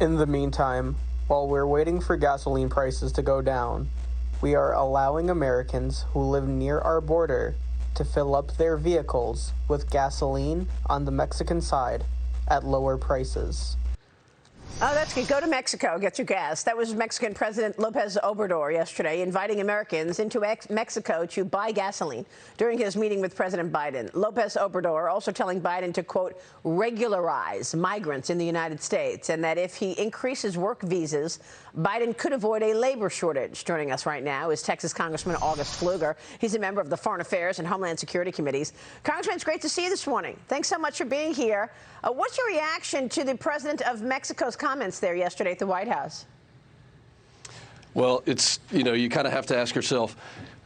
In the meantime, while we're waiting for gasoline prices to go down, we are allowing Americans who live near our border to fill up their vehicles with gasoline on the Mexican side at lower prices. Oh, that's good. Go to Mexico, get your gas. That was Mexican President López Obrador yesterday, inviting Americans into Mexico to buy gasoline during his meeting with President Biden. López Obrador also telling Biden to, quote, regularize migrants in the United States, and that if he increases work visas, Biden could avoid a labor shortage. Joining us right now is Texas Congressman August Pfluger. He's a member of the Foreign Affairs and Homeland Security Committees. Congressman, it's great to see you this morning. Thanks so much for being here. What's your reaction to the president of Mexico's comments there yesterday at the White House? Well, it's, you kind of have to ask yourself,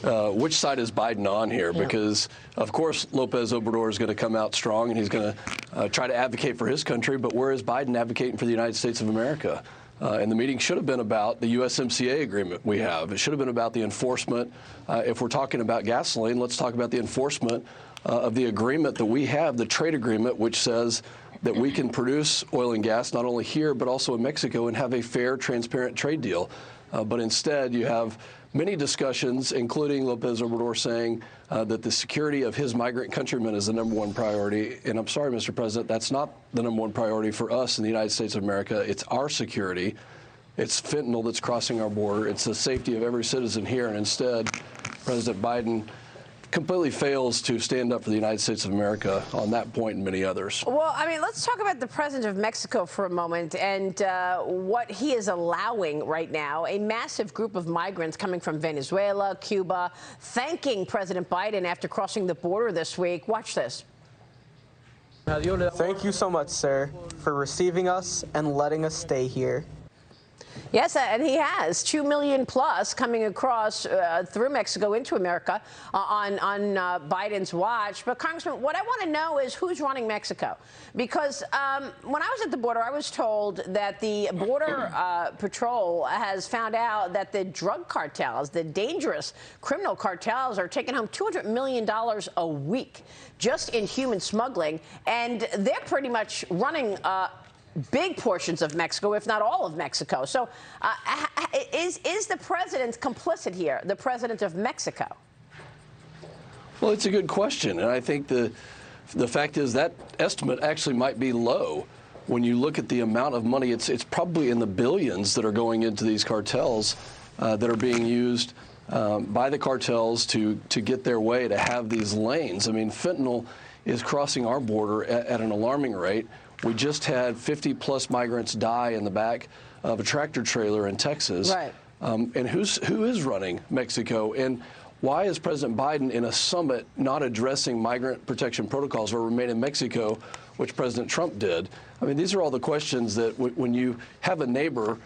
which side is Biden on here? Yeah. Because, of course, López Obrador is going to come out strong and he's going to try to advocate for his country. But where is Biden advocating for the United States of America? And the meeting should have been about the USMCA agreement we have. It should have been about the enforcement. If we're talking about gasoline, let's talk about the enforcement of the agreement that we have, the trade agreement, which says that we can produce oil and gas not only here but also in Mexico and have a fair, transparent trade deal. But instead, you have many discussions, including López Obrador saying that the security of his migrant countrymen is the #1 priority. And I'm sorry, Mr. President, that's not the #1 priority for us in the United States of America. It's our security. It's fentanyl that's crossing our border. It's the safety of every citizen here. And instead, President Biden completely fails to stand up for the United States of America on that point and many others. Well, I mean, let's talk about the president of Mexico for a moment and what he is allowing right now. A massive group of migrants coming from Venezuela, Cuba, thanking President Biden after crossing the border this week. Watch this. Thank you so much, sir, for receiving us and letting us stay here. Yes, and he has 2 million plus coming across through Mexico into America on Biden's watch. But, Congressman, what I want to know is who's running Mexico? Because when I was at the border, I was told that the Border Patrol has found out that the drug cartels, the dangerous criminal cartels, are taking home $200 million a week just in human smuggling. And they're pretty much running big portions of Mexico, if not all of Mexico. So is the president complicit here, the president of Mexico? Well, it's a good question. And I think the fact is that estimate actually might be low. When you look at the amount of money, it's probably in the billions that are going into these cartels that are being used by the cartels to get their way, to have these lanes. I mean, fentanyl is crossing our border at an alarming rate. We just had 50-plus migrants die in the back of a tractor trailer in Texas. Right. And who is running Mexico? And why is President Biden in a summit not addressing migrant protection protocols or remain in Mexico, which President Trump did? I mean, these are all the questions that when you have a neighbor,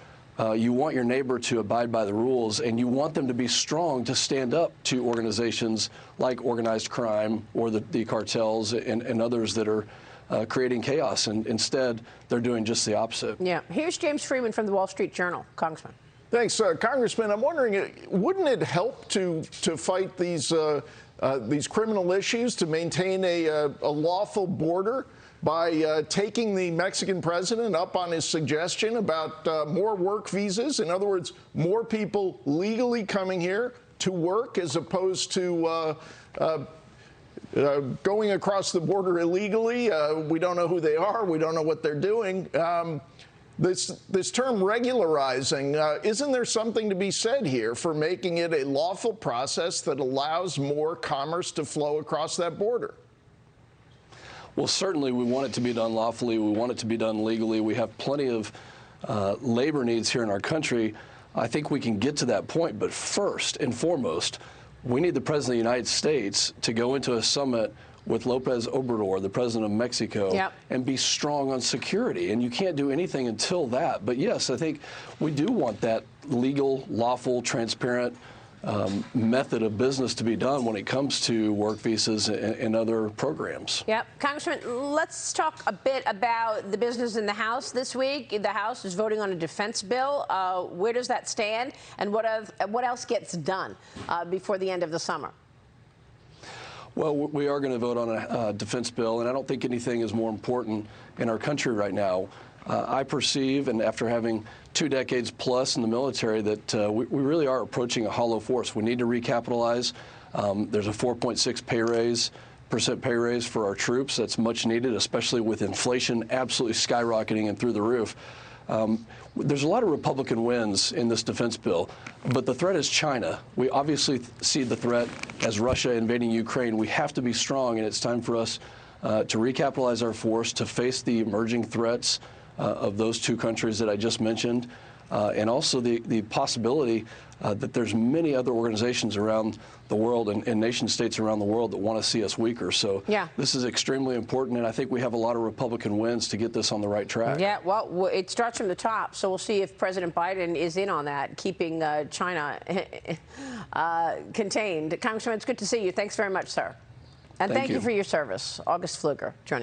you want your neighbor to abide by the rules, and you want them to be strong to stand up to organizations like organized crime or the cartels and others that are creating chaos, and instead they're doing just the opposite. Yeah. Here's James Freeman from the Wall Street Journal. Congressman. Thanks, Congressman. I'm wondering, wouldn't it help to fight these criminal issues, to maintain a lawful border by taking the Mexican president up on his suggestion about more work visas? In other words, more people legally coming here to work as opposed to going across the border illegally. We don't know who they are. We don't know what they're doing. This term regularizing, isn't there something to be said here for making it a lawful process that allows more commerce to flow across that border? Well, certainly we want it to be done lawfully. We want it to be done legally. We have plenty of labor needs here in our country. I think we can get to that point. But first and foremost, we need the President of the United States to go into a summit with López Obrador, the president of Mexico, yep, and be strong on security. And you can't do anything until that. But yes, I think we do want that legal, lawful, transparent method of business to be done when it comes to work visas and other programs. Yep. Congressman, let's talk a bit about the business in the House this week. The House is voting on a defense bill. Where does that stand? And what else gets done before the end of the summer? Well, we are going to vote on a defense bill, and I don't think anything is more important in our country right now I perceive, and after having 2 decades plus in the military, that we really are approaching a hollow force. We need to recapitalize. There's a 4.6% pay raise for our troops. That's much needed, especially with inflation absolutely skyrocketing and through the roof. There's a lot of Republican wins in this defense bill, but the threat is China. We obviously see the threat as Russia invading Ukraine. We have to be strong, and it's time for us to recapitalize our force, to face the emerging threats of those 2 countries that I just mentioned, and also the possibility that there's many other organizations around the world and nation states around the world that want to see us weaker. So this is extremely important, and I think we have a lot of Republican wins to get this on the right track. Yeah, well, it starts from the top, so we'll see if President Biden is in on that, keeping China contained. Congressman, it's good to see you. Thanks very much, sir. And thank you for your service. August Pfluger joining